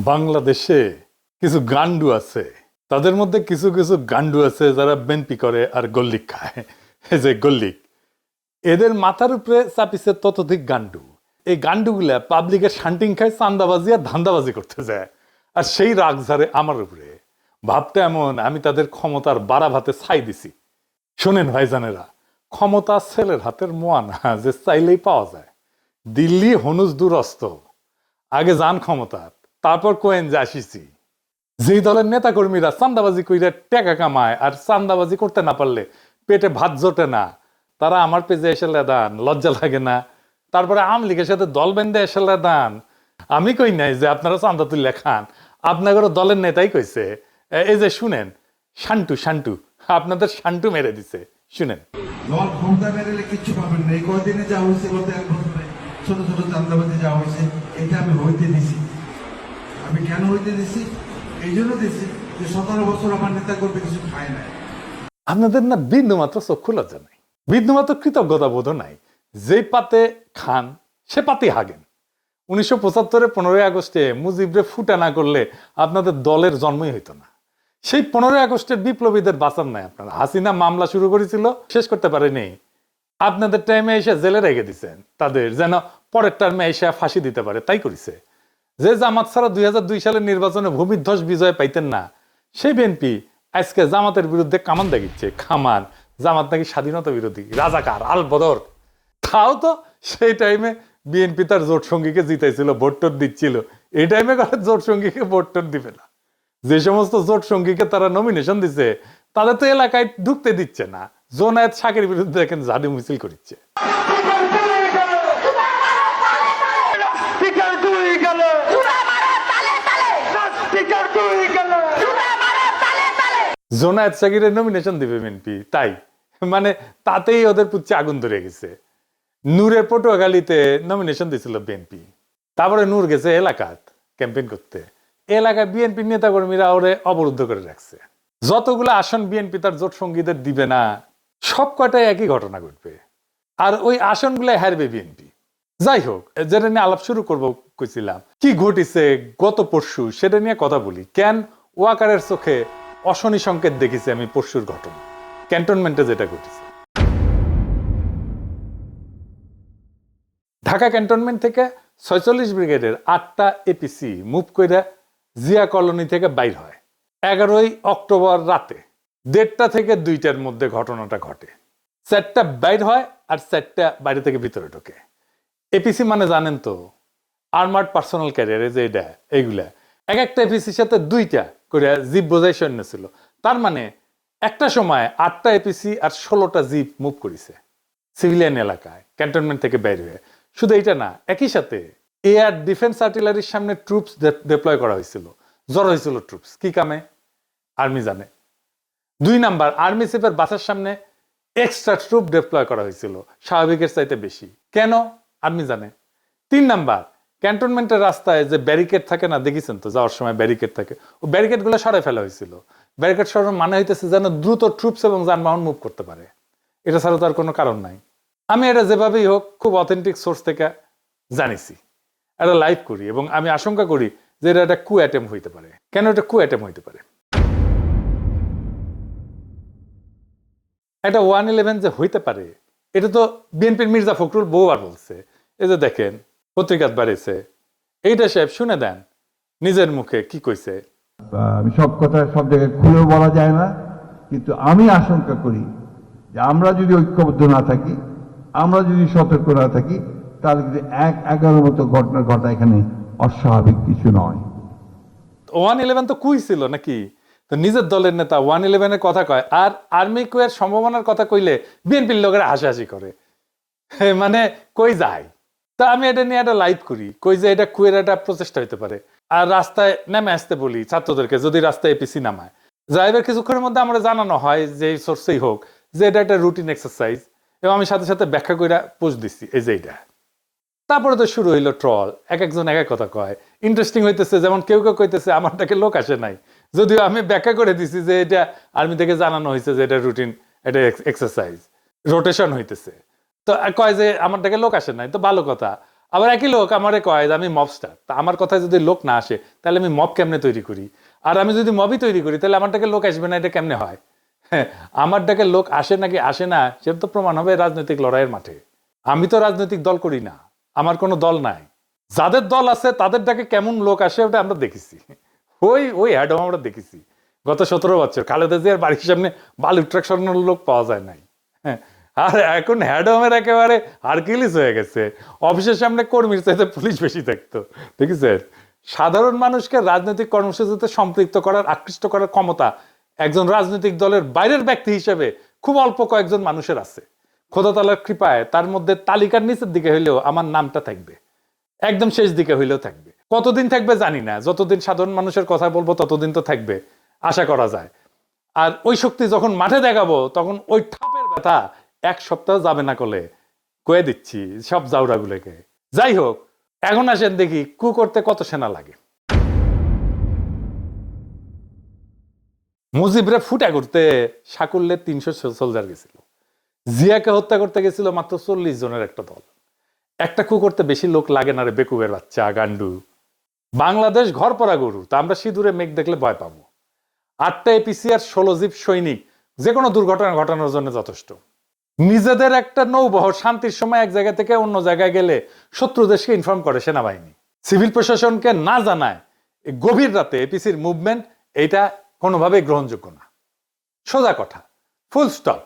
বাংলাদেশে কিছু গান্ডু আছে, তাদের মধ্যে কিছু কিছু গান্ডু আছে যারা বেনপি করে আর গল্লিক খায়। এই যে গল্লিক, এদের মাথার উপরে চাপিছে ততোধিক গান্ডু। এই গান্ডুগুলা পাবলিকের শান্টিং খায়, চান্দাবাজি আর ধান্দাবাজি করতে যায়, আর সেই রাগ ঝাড়ে আমার উপরে। ভাবটা এমন, আমি তাদের ক্ষমতার বাড়া ভাতে ছাই দিছি। শোনেন ভাইজানেরা, ক্ষমতা ছেলের হাতের মোয়া না যে চাইলেই পাওয়া যায়। দিল্লি হনুজ দুরস্ত, আগে যান ক্ষমতা, তারপর কোয়েন যে আসিছি। যেই দলের নেতা কর্মীরা চান্দাবাজি কইরা টাকা কামায় আর চান্দাবাজি করতে না পারলে পেটে ভাত জোটে না, তারা আমার পেজে এসে লেদান, লজ্জা লাগে না? তারপরে আওয়ামী লীগের সাথে দল বেঁধে এসে লেদান। আমি কই নাই যে আপনারা চান্দা তুলে খান, আপনাদের দলের নেতাই কইছে। এই যে শুনেন, শান্টু শান্টু আপনাদের শান্টু মেরে দিছে, শুনেন। দল ক্ষমতা বেড়েলে কিচ্ছু পাবেন না। এই কয়দিনে যা হয়েছে, গত এক বছরে ছোট ছোট চান্দাবাজি যা হয়েছে, এটা আমি হইতে দিছি। আমি কেন হইতে দিছি? এই জন্য দিছি যে 17 বছর আমার নেতা করবে কিছু খায় নাই। আপনাদের না বিন্দু মাত্র চক্ষু লজ্জা নাই, বিন্দু মাত্র কৃতজ্ঞতা বোধ নাই। যে পাতে খান সে পাতে হাগেন। 1975 15ই আগস্টে মুজিবরে ফুটা না করলে আপনাদের দলের জন্মই হইতো না। সেই 15ই আগস্টের বিপ্লবীদের বাঁচান নাই আপনারা। হাসিনা মামলা শুরু করেছিল, শেষ করতে পারেনি। আপনাদের টাইমে এসে জেলে রেখে দিচ্ছেন তাদের, যেন পরের টার্মে এসে ফাঁসি দিতে পারে, তাই করেছে। যে জামাত ছাড়া 2002 সালের নির্বাচনে ভূমিধ্বস বিজয় পাইতেন না, সেই বিএনপি আজকে জামাতের বিরুদ্ধে কামান দেখিচ্ছে। খামান জামাত নাকি স্বাধীনতা বিরোধী, রাজাকার, আল বদর। তাও তো সেই টাইমে বিএনপি তার জোট সঙ্গীকে জিতাইছিল, ভোট টোট দিচ্ছিল। এই টাইমে জোট সঙ্গীকে ভোট টোট দিবে না। যে সমস্ত জোট সঙ্গীকে তারা নমিনেশন দিচ্ছে, তাদের তো এলাকায় ঢুকতে দিচ্ছে না। জোনায়েত শাকের বিরুদ্ধে দেখেন ঝাড়ু মিছিল করছে। জোনায়েত শাকিরের নমিনেশন দিবে বিএনপি, তাই মানে তাতেই ওদের পুচ্ছে আগুন ধরে গেছে। নূরের পটুয়াখালীতে নমিনেশন দিয়েছিল বিএনপি, তারপরে নূর গেছে এলাকাত ক্যাম্পেইন করতে। এলাকায় বিএনপি নেতা কর্মীরা ওরে অবরুদ্ধ করে রাখছে। যতগুলো আসন বিএনপি তার জোট সঙ্গীদের দিবে না, সব কটাই একই ঘটনা ঘটবে, আর ওই আসনগুলো হারবে বিএনপি। যাই হোক, যেটা নিয়ে আলাপ শুরু করবো কইছিলাম, কি ঘটিছে গত পরশু সেটা নিয়ে কথা বলি। কেন ওয়াকারের চোখে অশনি সংকেত দেখেছি আমি পরশুর ঘটনা, ক্যান্টনমেন্টে যেটা ঘটেছে। ঢাকা ক্যান্টনমেন্ট থেকে 46 ব্রিগেডের 8টা এপিসি মুভ করে জিয়া কলোনি থেকে বাইর হয় 11ই অক্টোবর রাতে 1:30টা থেকে 2টার মধ্যে ঘটনাটা ঘটে। 4টা বাইর হয় আর 4টা বাইরে থেকে ভিতরে ঢোকে। এপিসি মানে জানেন তো, আর্মার্ড পার্সোনাল ক্যারিয়ারে, যে এটা এইগুলা এক একটা এপিসির সাথে 2টা করে জিপ বোঝাই সৈন্য ছিল। তার মানে একটা সময় 8টা এপিসি আর 16টা জিপ মুভ করেছে সিভিলিয়ান এলাকায় ক্যান্টনমেন্ট থেকে বাইরে হয়ে। শুধু এইটা না, একই সাথে এয়ার ডিফেন্স আর্টিলারির সামনে ট্রুপস ডিপ্লয় করা হয়েছিল, জড়ো হয়েছিল ট্রুপস। কি কামে? আর্মি জানে। 2 নাম্বার, আর্মি চিফের বাসার সামনে এক্সট্রা ট্রুপ ডিপ্লয় করা হয়েছিল, স্বাভাবিকের চাইতে বেশি। কেন? আর্মি জানে। 3 নাম্বার, ক্যান্টনমেন্টের রাস্তায় যে ব্যারিকেড থাকে না, দেখেছেন তো যাওয়ার সময় ব্যারিকেড থাকে, ও ব্যারিকেড গুলো সরাই ফেলা হয়েছিল। ব্যারিকেড সরানোর মানে হইতেছে যেন দ্রুত ট্রুপস এবং যানবাহন মুভ করতে পারে। এটা ছাড়া তো আর কোনো কারণ নাই। আমি এটা যেভাবেই হোক খুব অথেন্টিক সোর্স থেকে জানিছি, এটা লাইভ করি, এবং আমি আশঙ্কা করি যে এটা একটা কু অ্যাটেম্প হইতে পারে। কেন এটা কু অ্যাটেম্প হইতে পারে? এটা 111 যে হইতে পারে, এটা তো বিএনপির মির্জা ফখরুল বহুবার বলছে। এই যে দেখেন পত্রিকাত বাড়িছে, এইটা সাহেব শুনে দেন নিজের মুখে কি কইছে। আমি সব কথা সব জায়গায় খুলেও বলা যায় না, কিন্তু আমি আশঙ্কা করি যে আমরা যদি ঐক্যবদ্ধ না থাকি, আমরা যদি সতর্ক না থাকি, তাহলে কিন্তু 1-11 মতো ঘটনা ঘটা এখানে অস্বাভাবিক কিছু নয়। 111 তো কুই ছিল নাকি? তো নিজের দলের নেতা 111 কথা কয়, আর আর্মি কুয়ের সম্ভাবনার কথা কইলে বিএনপির লোকেরা হাসাহাসি করে, মানে কই যায়। তা আমি এটা নিয়ে একটা লাইভ করি, কই যে এটা কুয়ের একটা প্রচেষ্টা হইতে পারে। আর রাস্তায় নেমে আসতে বলি ছাত্রদেরকে, যদি রাস্তায় এপিসি নামায়। যাইবার কিছুক্ষণের মধ্যে আমরা জানানো হয় যে সোর্সেই হোক যে এটা একটা রুটিন এক্সারসাইজ, এবং আমি সাথে সাথে ব্যাখ্যা করে পোস্ট দিচ্ছি এই যে এইটা। তারপরে তো শুরু হইলো ট্রল, এক একজন এক এক কথা কয়। ইন্টারেস্টিং হইতেছে, যেমন কেউ কেউ কইতেছে আমারটাকে লোক আসে নাই, যদিও আমি ব্যাখ্যা করে দিছি যে এটা আর্মি থেকে জানানো হয়েছে যে এটা রুটিন, এটা এক্সারসাইজ, রোটেশন হইতেছে। তো কয় যে আমারটাকে লোক আসে নাই, তো ভালো কথা। আবার একই লোক আমারে কয় যে আমি মবস্টার, তা আমার কথায় যদি লোক না আসে তাহলে আমি মব কেমনে তৈরি করি? আর আমি যদি মবই তৈরি করি তাহলে আমার ডাকে লোক আসবে না, এটা কেমনে হয়? হ্যাঁ, আমার ডাকে লোক আসে নাকি আসে না সেটা তো প্রমাণ হবে রাজনৈতিক লড়াইয়ের মাঠে। আমি তো রাজনৈতিক দল করি না, আমার কোনো দল নাই। যাদের দল আছে তাদের ডাকে কেমন লোক আসে ওটা আমরা দেখেছি, ওই ওই অ্যাডম আমরা দেখেছি গত 17 বছর। খালেদা জিয়ার বাড়ির সামনে বালু ট্রাক সরানোর লোক পাওয়া যায় নাই। হ্যাঁ, আর এখন হ্যাডমের একেবারে হারকিউলিস হয়ে গেছে, অফিসের সামনে কর্মীর চাইতে পুলিশ বেশি থাকতো, দেখেছেন? সাধারণ মানুষকে রাজনৈতিক কর্মসূচিতে সম্পৃক্ত করার, আকৃষ্ট করার ক্ষমতা একজন রাজনৈতিক দলের বাইরের ব্যক্তি হিসেবে খুব অল্প কয়েকজন মানুষের আছে। খোদা তাআলার কৃপায় তার মধ্যে তালিকার নিচের দিকে হইলেও আমার নামটা থাকবে, একদম শেষ দিকে হইলেও থাকবে। কতদিন থাকবে জানি না, যতদিন সাধারণ মানুষের কথা বলবো ততদিন তো থাকবে আশা করা যায়। আর ওই শক্তি যখন মাঠে দেখাবো তখন ওই ঠাপের ব্যথা 1 সপ্তাহ যাবে না, কলে কয়ে দিচ্ছি সব জাউরাগুলোকে। যাই হোক, এখন আসেন দেখি কু করতে কত সেনা লাগে। মুজিবরে ফুটা করতে সাকুল্যে 300 সোলজার গেছিল, জিয়াকে হত্যা করতে গেছিল মাত্র 40 জনের একটা দল। একটা কু করতে বেশি লোক লাগে না রে বেকুবের বাচ্চা গান্ডু। বাংলাদেশ ঘর পড়া গরু, তা আমরা সিঁদুরে মেঘ দেখলে ভয় পাবো। 8টা এপিসি আর 16 জিপ সৈনিক যে কোনো দুর্ঘটনা ঘটানোর জন্য যথেষ্ট। নিজেদের একটা নৌবহর শান্তির সময় এক জায়গা থেকে অন্য জায়গায় গেলে শত্রু দেশকে ইনফর্ম করে সেনাবাহিনী, সিভিল প্রশাসনকে না জানায় গভীর রাতে এপিসির মুভমেন্ট, এইটা কোনোভাবেই গ্রহণযোগ্য না। সোজা কথা, ফুল স্টপ।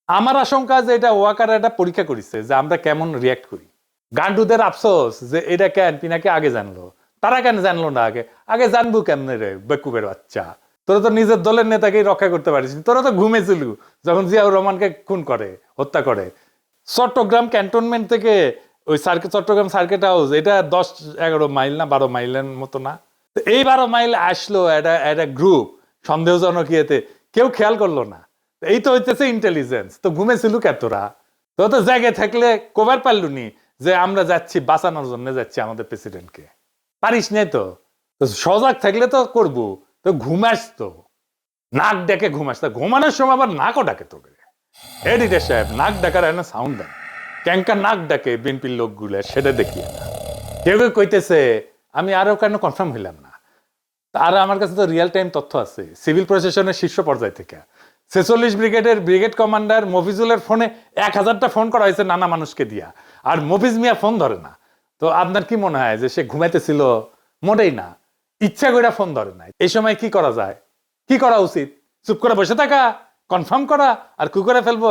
আমার আশঙ্কা যে এটা ওয়াকার এটা পরীক্ষা করেছে যে আমরা কেমন রিয়াক্ট করি। গান্ডুদের আফসোস যে এটা কেন পিনাকে আগে জানলো, তারা কেন জানলো না আগে? আগে জানবো কেমনে রে বেকুবের বাচ্চা, তোরা তো নিজের দলের নেতাকেই রক্ষা করতে পারিস, তোরা তো ঘুমেছিল যখন জিয়াউর রহমানকে খুন করে, হত্যা করে। চট্টগ্রাম ক্যান্টনমেন্ট থেকে ওই চট্টগ্রাম সার্কিট হাউস, এটা 10-11 মাইল না 12 মাইলের মতো না? এই 12 মাইল আসলো একটা গ্রুপ সন্দেহজনক ইয়েতে, কেউ খেয়াল করলো না। এই তো হইতেছে ইন্টেলিজেন্স। তো ঘুমেছিল কে তোরা? তো তো জায়গায় থাকলে কভার পারলুনি যে আমরা যাচ্ছি বাঁচানোর জন্য, যাচ্ছি আমাদের প্রেসিডেন্টকে? পারিস নাই তো। সজাগ থাকলে তো করবো। তো ঘুমাস তো, নাক ডেকে ঘুমাস, তা ঘুমানোর সময় আবার নাকও ডাকে তোকে। এডিটর সাহেব, নাক ডাকার একটা সাউন্ড দেন, ক্যাঙ্কার নাক ডাকে বিএনপির লোকগুলো, সেটা দেখিয়ে না। কেউ কেউ কইতেছে, আমি আরো কেন কনফার্ম হইলাম না, আর আমার কাছে তো রিয়েল টাইম তথ্য আছে সিভিল প্রশাসনের শীর্ষ পর্যায় থেকে। 46 ব্রিগেডের ব্রিগেড কমান্ডার মফিজুলের ফোনে 1000টা ফোন করা হয়েছে নানা মানুষকে দিয়া, আর মফিজ মিয়া ফোন ধরে না। তো আপনার কি মনে হয় যে সে ঘুমাইতেছিল? মোটেই না, ইচ্ছা করে ফোন ধরে না। এই সময় কি করা যায়, কি করা উচিত? চুপ করে বসে থাকা, কনফার্ম করা, আর কি করে ফেলবো?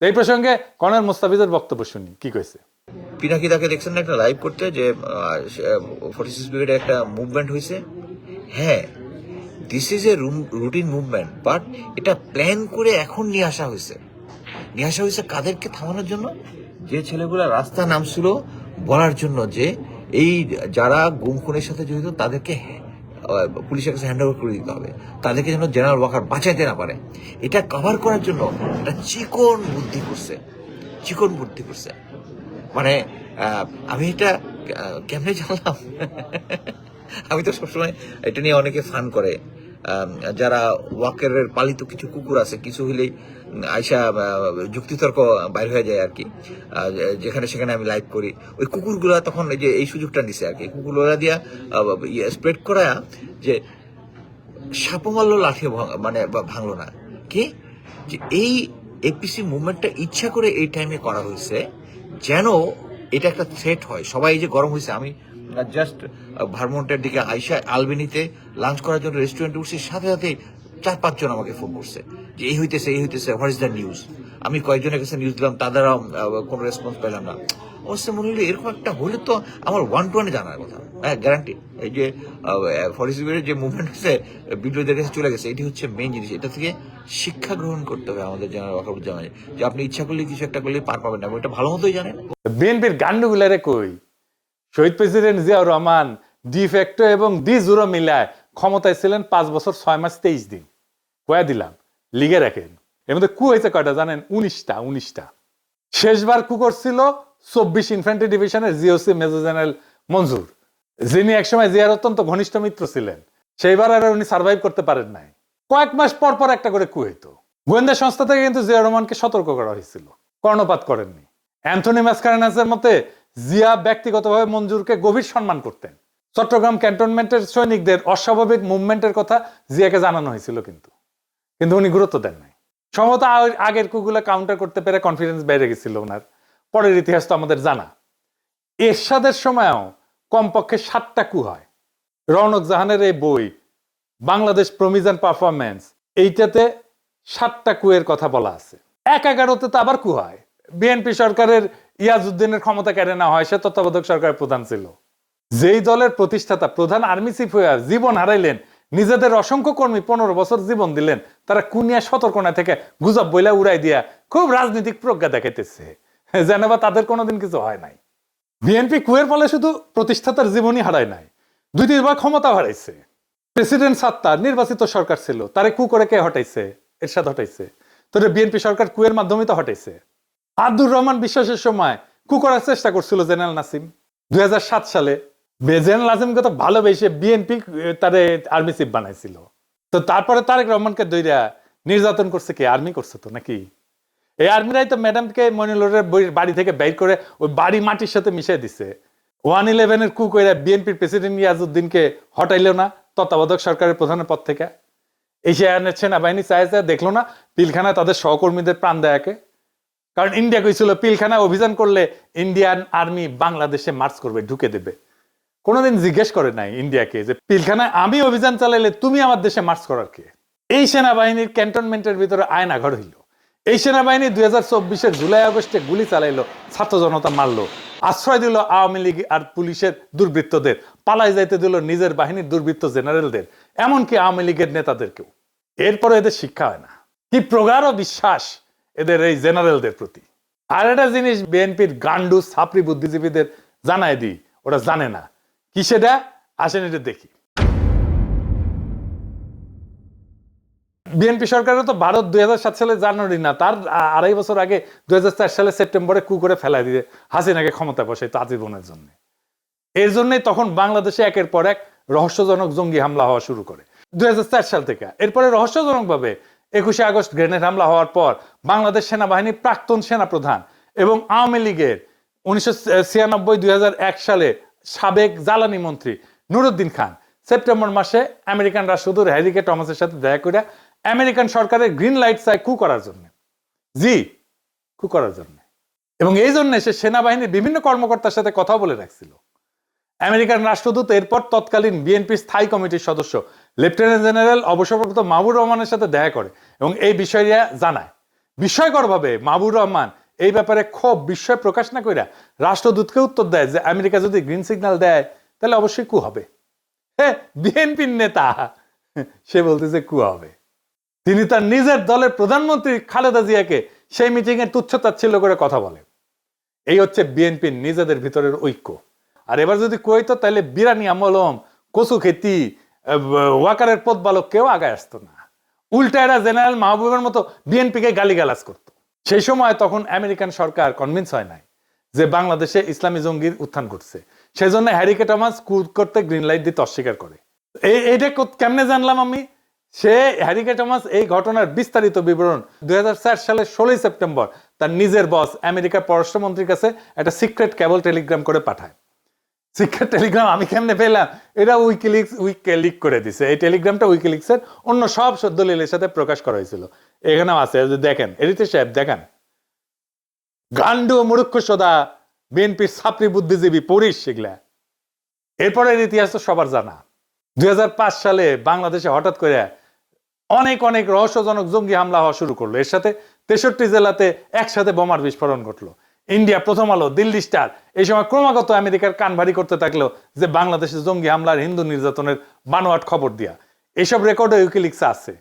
এই প্রসঙ্গে কর্নেল মুস্তাফিজের বক্তব্য শুনি, কি কইছে। পিনাকি তাকে দেখছেন না একটা লাইভ করতে, যে 46 ব্রিগেডে একটা মুভমেন্ট হয়েছে। হ্যাঁ, this is a routine movement, but এটা প্ল্যান করে এখন নিয়ে আসা হয়েছে। নিয়ে আসা হয়েছে কাদেরকে থামানোর জন্য? যে ছেলেগুলা রাস্তা নামছিল বলার জন্য যে এই যারা গুম খুনের সাথে জড়িত তাদেরকে পুলিশের কাছে হ্যান্ড ওভার করে দিতে হবে, তাদেরকে যেন জেনারেল ওয়াকার বাঁচাইতে না পারে। এটা কভার করার জন্য একটা চিকন বুদ্ধি করছে। মানে আমি এটা কেমনে জানলাম? আমি তো সবসময় এটা নিয়ে অনেকে ফান করে, যারা ওয়াকারের পালিত কিছু কুকুর আছে, কিছু হইলেই আইসা যুক্তিতর্ক বাইর হয়ে যায় আর কি, যেখানে সেখানে আমি লাইভ করি। ওই কুকুরগুলা তখন এই যে এই সুযোগটা নিছে আর কি, কুকুরগুলা দিয়া স্প্রেড করা যে সাপও মারলো লাঠি মানে ভাঙলো না, কি যে এই এপিসি মুভমেন্টটা ইচ্ছা করে এই টাইমে করা হয়েছে যেন এটা একটা থ্রেট হয়। সবাই যে গরম হয়েছে, আমি জাস্ট ভারমন্টের দিকে আইসা আলবেনিতে লাঞ্চ করার জন্য রেস্টুরেন্টে উঠছি, সাথে সাথে 4-5 জন আমাকে ফোন করছে যে এই হইতেছে, হোয়াট ইজ দ্য নিউজ। আমি কয়েকজনের কাছে নিউজ দিলাম, তাদেরও কোনো রেসপন্স পেলাম না। অবশ্য মনে হলো এরকম একটা হলে তো আমার 1-to-1 জানার কথা, হ্যাঁ গ্যারান্টি। এই যে 46 যে মুভমেন্ট হচ্ছে বিদ্রোহীদের কাছে চলে গেছে, এটি হচ্ছে মেইন জিনিস। এটা থেকে শিক্ষা গ্রহণ করতে হবে আমাদের জেনারেল ওয়াকারুজ্জামান, যে আপনি ইচ্ছা করলে কিছু একটা করলে পার পাবেন না, এটা ভালো মতোই জানেন। বিএনপির গান্ডুগুলারে কই, শহীদ প্রেসিডেন্ট জিয়াউর রহমান ডিফ্যাক্টো এবং ডি জুরো মিলায় ক্ষমতায় ছিলেন 5 বছর 6 মাস 23 দিন। কয়া দিলাম, লিগে রাখেন। এর মধ্যে কু হয়েছে কয়টা জানেন? 19টা। শেষবার কু করছিল 24 ইনফ্যান্ট্রি ডিভিশনের জিওসি মেজর জেনারেল মঞ্জুর, যিনি একসময় জিয়ার অত্যন্ত ঘনিষ্ঠ মিত্র ছিলেন। সেইবার আর উনি সার্ভাইভ করতে পারেন নাই। কয়েক মাস পর পর একটা করে কু হইতো। গোয়েন্দা সংস্থা থেকে কিন্তু জিয়াউর রহমানকে সতর্ক করা হয়েছিল, কর্ণপাত করেননি। অ্যান্থনি মাসকারেনাসের মতে জিয়া ব্যক্তিগতভাবে মঞ্জুরকে গভীর সম্মান করতেন। চট্টগ্রাম ক্যান্টনমেন্টের সৈনিকদের অস্বাভাবিক মুভমেন্টের কথা জিয়াকে জানানো হয়েছিল, কিন্তু উনি গুরুত্ব দেন নাই। সম্ভবত আগের কুগুলো কাউন্টার করতে পেরে কনফিডেন্স বেড়ে গেছিল ওনার। পরের ইতিহাস তো আমাদের জানা। এরশাদের সময়ও কমপক্ষে 7টা কু হয়। রওনক জাহানের এই বই বাংলাদেশ প্রমিস অ্যান্ড পারফরমেন্স, এইটাতে 7টা কুয়ের কথা বলা আছে। 11-তে তো আবার কু হয়। বিএনপি সরকারের ইয়াজউদ্দিনের ক্ষমতা কেড়ে নেওয়া হয়, সে তত্ত্বাবধায়ক সরকারের প্রধান ছিল। যেই দলের প্রতিষ্ঠাতা প্রধান আর্মি চিফ হয়ে জীবন হারাইলেন, নিজেদের অসংখ্য কর্মী 15 বছর জীবন দিলেন, তারা কুনিয়া সতর্কনা থেকে গুজব বইলা উড়াই দিয়া খুব রাজনৈতিক প্রজ্ঞা দেখাইতেছে, যেন বা তাদের কোনোদিন কিছু হয় নাই। বিএনপি কুয়ের ফলে শুধু প্রতিষ্ঠাতার জীবনই হারায় নাই, 2-3 বার ক্ষমতা হারাইছে। প্রেসিডেন্ট সাত্তার নির্বাচিত সরকার ছিল, তারে কু করে কে হটাইছে? এরশাদ হটাইছে। তো বিএনপি সরকার কুয়ের মাধ্যমে তো হটাইছে। আব্দুর রহমান বিশ্বাসের সময় কু করার চেষ্টা করছিল জেনারেল নাসিম। 2007 সালে জেনারেল নাসিমকে তো ভালোবেসে বিএনপি তারে আর্মি চিফ বানাইছিল। তো তারপরে তারেক রহমানকে দইরা নির্যাতন করছে কে? আর্মি করছে তো নাকি? এই আর্মিরাই তো ম্যাডামকে মনিলরের বাড়ি থেকে বের করে ওই বাড়ি মাটির সাথে মিশিয়ে দিছে। 111-এর কু করে বিএনপির প্রেসিডেন্ট ইয়াজউদ্দিনকে হটাইল না তত্ত্বাবধায়ক সরকারের প্রধানের পদ থেকে। এই সেনাবাহিনী চাইছে, দেখলো না পিলখানায় তাদের সহকর্মীদের প্রাণ দেয়াকে? কারণ ইন্ডিয়া কইছিল পিলখানায় অভিযান করলে ইন্ডিয়ান আর্মি বাংলাদেশে মার্চ করবে, ঢুকে দেবে। কোনোদিন জিজ্ঞেস করে নাই ইন্ডিয়াকে যে পিলখানায় আমি অভিযান চালাইলে তুমি আমার দেশে মার্চ করার কে? এই সেনাবাহিনীর ক্যান্টনমেন্টের ভিতরে আয়নাঘর হইল। এই সেনাবাহিনী 2024-এর জুলাই-আগস্টে গুলি চালাইলো, ছাত্র জনতা মারলো, আশ্রয় দিল আওয়ামী লীগ আর পুলিশের দুর্বৃত্তদের, পালাই যাইতে দিল নিজের বাহিনীর দুর্বৃত্ত জেনারেলদের, এমনকি আওয়ামী লীগের নেতাদেরকেও। এরপরে এদের শিক্ষা হয় না। কি প্রগাঢ় বিশ্বাস এদের এই জেনারেলদের প্রতি। আর একটা জিনিস বিএনপির গান্ডু ছাপরি বুদ্ধিজীবীদের জানাই দিই, ওরা জানে না কি সেটা। আসেন এটা দেখি। বিএনপি সরকারও তো ভারত 2007 সালে জানুয়ারি না, তার 2.5 বছর আগে 2004 সালে সেপ্টেম্বরে কু করে ফেলাই দিয়ে হাসিনাকে ক্ষমতা বসাইতো আজীবনের জন্য। এর জন্যই তখন বাংলাদেশে একের পর এক রহস্যজনক জঙ্গি হামলা হওয়া শুরু করে 2004 সাল থেকে। এরপরে রহস্যজনক ভাবে 21শে আগস্ট গ্রেনেড হামলা হওয়ার পর বাংলাদেশ সেনাবাহিনীর প্রাক্তন সেনাপ্রধান এবং আওয়ামী লীগের 1996-2001 সালে সাবেক জ্বালানি মন্ত্রী নুরুদ্দিন খান সেপ্টেম্বর মাসে আমেরিকান রাষ্ট্রদূত হ্যারি কে টমাসের সাথে দেখা করে আমেরিকান সরকারের গ্রিন লাইট চায় কু করার জন্য। কু করার জন্য। এবং এই জন্য সে সেনাবাহিনীর বিভিন্ন কর্মকর্তার সাথে কথা বলে রাখছিল। আমেরিকান রাষ্ট্রদূত এরপর তৎকালীন বিএনপি স্থায়ী কমিটির সদস্য লেফটেন্যান্ট জেনারেল অবসরপ্রাপ্ত মাহবুর রহমানের সাথে দেখা করে এবং এই বিষয়টা জানায়। বিস্ময়করভাবে মাহবুর রহমান এই ব্যাপারে খুব বিস্ময় প্রকাশ না কইরা রাষ্ট্রদূতকে উত্তর দেয় যে আমেরিকা যদি গ্রিন সিগন্যাল দেয় তাহলে অবশ্যই কু হবে। হ্যাঁ, বিএনপির নেতা সে বলতেছে কু হবে। তিনি তার নিজের দলের প্রধানমন্ত্রী খালেদা জিয়াকে সেই মিটিং এ তুচ্ছতাচ্ছিল্য করে কথা বলেন। এই হচ্ছে বিএনপির নিজেদের ভিতরের ঐক্য। আর এবার যদি কইতো তাহলে বিরানি আমলম, কচু খেতি, ওয়াকারের পথ বালক কেউ আগায় আসতো না। উল্টা এরা জেনারেল মাহবুবের মতো বিএনপিকে গালিগালাজ করত। সেই সময় তখন আমেরিকান সরকার কনভিন্স হয় নাই যে বাংলাদেশে ইসলামী জঙ্গির উত্থান ঘটছে। সেই জন্য হ্যারি কে টমাস কু করতে গ্রিন লাইট দিতে অস্বীকার করে। এইটা কেমনে জানলাম আমি? সে হ্যারি কে টমাস এই ঘটনার বিস্তারিত বিবরণ 2004 সালের 16 সেপ্টেম্বর তার নিজের বস আমেরিকার পররাষ্ট্রমন্ত্রীর কাছে একটা সিক্রেট কেবল টেলিগ্রাম করে পাঠায়। সিক্রেট টেলিগ্রাম আমি কেমনে পেলাম? এটা উইকিলিক্স করে দিছে। এই টেলিগ্রামটা উইকিলিক্সের অন্য সব দলিলের সাথে প্রকাশ করা হয়েছিল। এখানেও আছে, দেখেন এডিটর সাহেব দেখেন। গান্ডু মূর্খ সদা বিএনপির ছাত্রী বুদ্ধিজীবী পড়িস সেগুলা। এরপরের ইতিহাস তো সবার জানা। 2005 সালে বাংলাদেশে হঠাৎ করে অনেক অনেক রহস্যজনক জঙ্গি হামলা হওয়া শুরু করলো। এর সাথে 63 জেলাতে একসাথে বোমার বিস্ফোরণ ঘটলো। ইন্ডিয়া, প্রথম আলো, দিল্লি স্টার এই সময় ক্রমাগত আমেরিকার কান ভারী করতে থাকলো যে বাংলাদেশে জঙ্গি হামলার, হিন্দু নির্যাতনের বানোয়াট খবর দিয়া। এইসব রেকর্ডে উইকিলিক্সে আছে।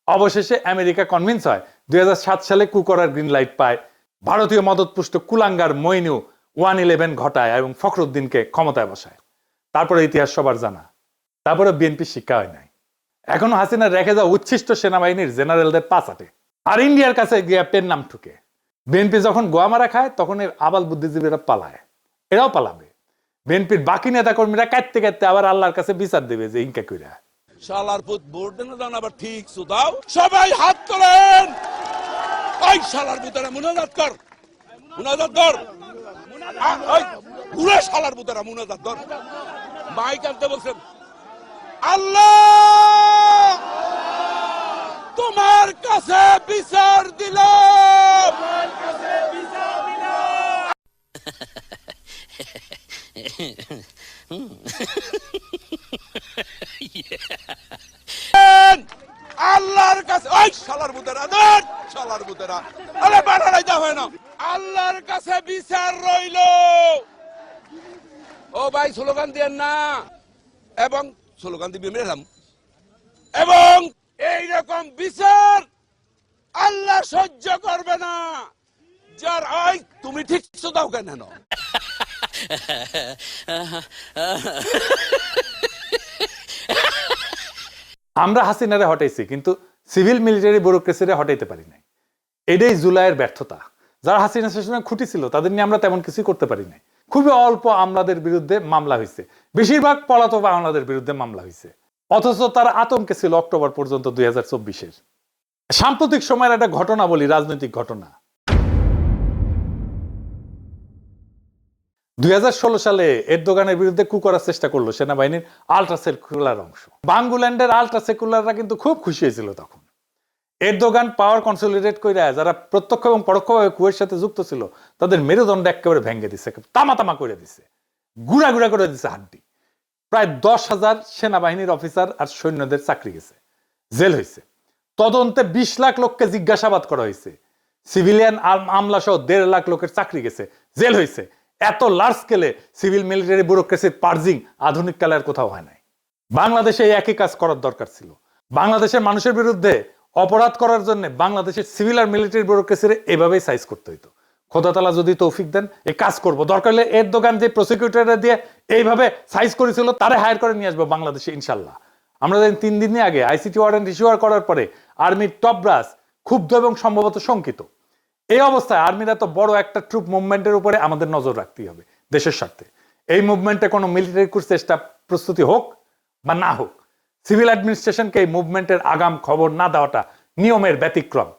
অবশেষে আমেরিকা কনভিন্স হয়, 2007 সালে কু করার গ্রিন লাইট পায়। ভারতীয় মদতপুষ্ট কুলাঙ্গার মইনু 111 ঘটায় এবং ফখরুদ্দিনকে ক্ষমতায় বসায়। তারপরে ইতিহাস সবার জানা। তারপরে বিএনপি শিক্ষা হয় নাই। এখনো হাসিনা রেখে যাওয়া উচ্ছিষ্ট সেনাবাহিনীর জেনারেলদের পা চাটে আর ইন্ডিয়ার কাছে গিয়ে পেন নাম ঠুকে। বিএনপি যখন গোয়া মারা খায় তখন এর আবাল বুদ্ধিজীবীরা পালায়, এরাও পালাবে। বিএনপির বাকি নেতা কর্মীরা কাটতে কাটতে আবার আল্লাহর কাছে বিচার দেবে যে ইনকা কইরা। শালার পুত ভোট দেন দান আবার ঠিক সুদাও। সবাই হাত তোলেন। ওই শালার পুতরা মুনাজাত কর, মুনাজাত কর। ওই পুরো শালার বুতারা মুনাজাত ধর মাইক আনতে বলছেন আল্লাহ তোমার কাছে বিচার দিলাম আল্লাহর কাছে ওই শালার বুতেরা ধর শালার বুতেরা আরে বানাই দা হয় না আল্লাহর কাছে বিচার রইলো ও ভাই স্লোগান দেন না এবং স্লোগান দিবি মেলাম এবং এই রকম বিচার আল্লাহ সহ্য করবে না যার ওই তুমি ঠিক দাও কেন আমরা হাসিনারে হটাইছি কিন্তু সিভিল মিলিটারি ব্যুরোক্রেসিরে হটাইতে পারি নাই। এটাই জুলাইয়ের ব্যর্থতা। যারা হাসিনা শাসনে খুঁটি ছিল তাদের নিয়ে আমরা তেমন কিছু করতে পারি নাই। খুবই অল্প আমলাদের বিরুদ্ধে মামলা হয়েছে, বেশিরভাগ পলাতক আমলাদের বিরুদ্ধে মামলা হয়েছে, অথচ তারা আতঙ্কে ছিল অক্টোবর পর্যন্ত 2024-এর। সাম্প্রতিক সময়ের একটা ঘটনা বলি, রাজনৈতিক ঘটনা। 2016 সালে এরদোগানের বিরুদ্ধে কু করার চেষ্টা করলো সেনাবাহিনীর আল্ট্রা সেকুলার অংশ। বাংলাদেশের আল্ট্রা সেকুলাররা কিন্তু খুব খুশি হয়েছিল তখন। এরদোগান পাওয়ার কনসলিডেট করে যারা প্রত্যক্ষ এবং পরোক্ষভাবে কুয়ের সাথে যুক্ত ছিল তাদের মেরুদণ্ড একেবারে ভেঙে দিছে, তামা তামা করে দিছে, গুড়া গুড়া করে দিছে হাড্ডি। প্রায় 10,000 সেনাবাহিনীর অফিসার আর সৈন্যদের চাকরি গেছে, জেল হয়েছে। তদন্তে 20 লাখ লোককে জিজ্ঞাসাবাদ করা হয়েছে, সিভিলিয়ান আমলা সহ 1.5 লাখ লোকের চাকরি গেছে, জেল হয়েছে। এত লার্জ স্কেলে সিভিল মিলিটারি ব্যুরোক্রেসির পার্জিং আধুনিক কালে আর কোথাও হয় নাই। বাংলাদেশে এই একই কাজ করার দরকার ছিল। বাংলাদেশের মানুষের বিরুদ্ধে অপরাধ করার জন্য বাংলাদেশের সিভিল আর মিলিটারি ব্যুরোক্রেসির এভাবেই সাইজ করতে হইতো। খোদা তাআলা যদি তৌফিক দেন এই কাজ করব, দরকার হলে এরদোগান যে প্রসিকিউটররা দিয়ে এইভাবে সাইজ করেছিল তারে হায়ার করে নিয়ে আসবো বাংলাদেশে ইনশাল্লাহ। আমরা 3 দিন আগে আইসিটি ওয়ারেন্ট ইস্যু করার পরে আর্মির টপ ব্রাস ক্ষুব্ধ এবং সম্ভবত শঙ্কিত। এই অবস্থায় আর্মির এত বড় একটা ট্রুপ মুভমেন্টের উপরে আমাদের নজর রাখতেই হবে দেশের স্বার্থে। এই মুভমেন্টে কোনো মিলিটারি চেষ্টা প্রস্তুতি হোক বা না হোক, সিভিল অ্যাডমিনিস্ট্রেশনকে এই মুভমেন্টের আগাম খবর না দেওয়াটা নিয়মের ব্যতিক্রম।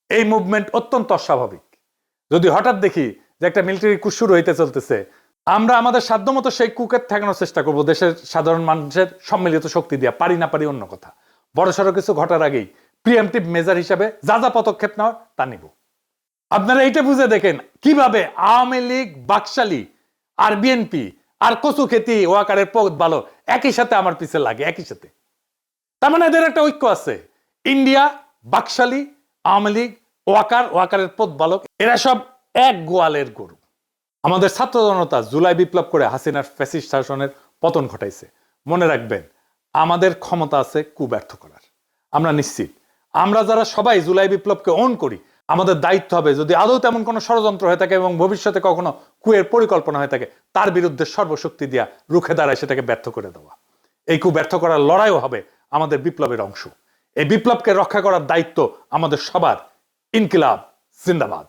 এই মুভমেন্ট অত্যন্ত অস্বাভাবিক। যদি হঠাৎ দেখি যে একটা মিলিটারি কুশ শুরু হইতে চলতেছে, আমরা আমাদের সাধ্যমতো সেই কুকে ঠেকানোর চেষ্টা করব দেশের সাধারণ মানুষের সম্মিলিত শক্তি দিয়া। পারি না পারি অন্য কথা, বড়সড় কিছু ঘটার আগেই প্রিএমটিভ মেজার হিসাবে যা যা পদক্ষেপ নেওয়ার তা নিব। আপনারা এইটা বুঝে দেখেন কিভাবে আওয়ামী লীগ, বাকশালী আর বিএনপি আর কচু খেতি ওয়াকারের পদ ভালো একই সাথে আমার পিছে লাগে, একই সাথে। তার মানে এদের একটা ঐক্য আছে। ইন্ডিয়া, বাকশালী, আওয়ামী লীগ, ওয়াকারের পদ বালক, এরা সব এক গোয়ালের গরু। আমাদের ছাত্র জনতা জুলাই বিপ্লব করে হাসিনার ফ্যাসিস্ট শাসনের পতন ঘটাইছে। মনে রাখবেন, আমাদের ক্ষমতা আছে কু ব্যর্থ করার। আমরা নিশ্চিত আমরা যারা সবাই জুলাই বিপ্লবকে অন করি, আমাদের দায়িত্ব হবে যদি আদৌ তেমন কোনো ষড়যন্ত্র হয়ে থাকে এবং ভবিষ্যতে কখনো কুয়ের পরিকল্পনা হয়ে থাকে তার বিরুদ্ধে সর্বশক্তি দিয়া রুখে দাঁড়ায় সেটাকে ব্যর্থ করে দেওয়া। এই কু ব্যর্থ করার লড়াইও হবে আমাদের বিপ্লবের অংশ। এই বিপ্লবকে রক্ষা করার দায়িত্ব আমাদের সবার। ইনকিলাব জিন্দাবাদ।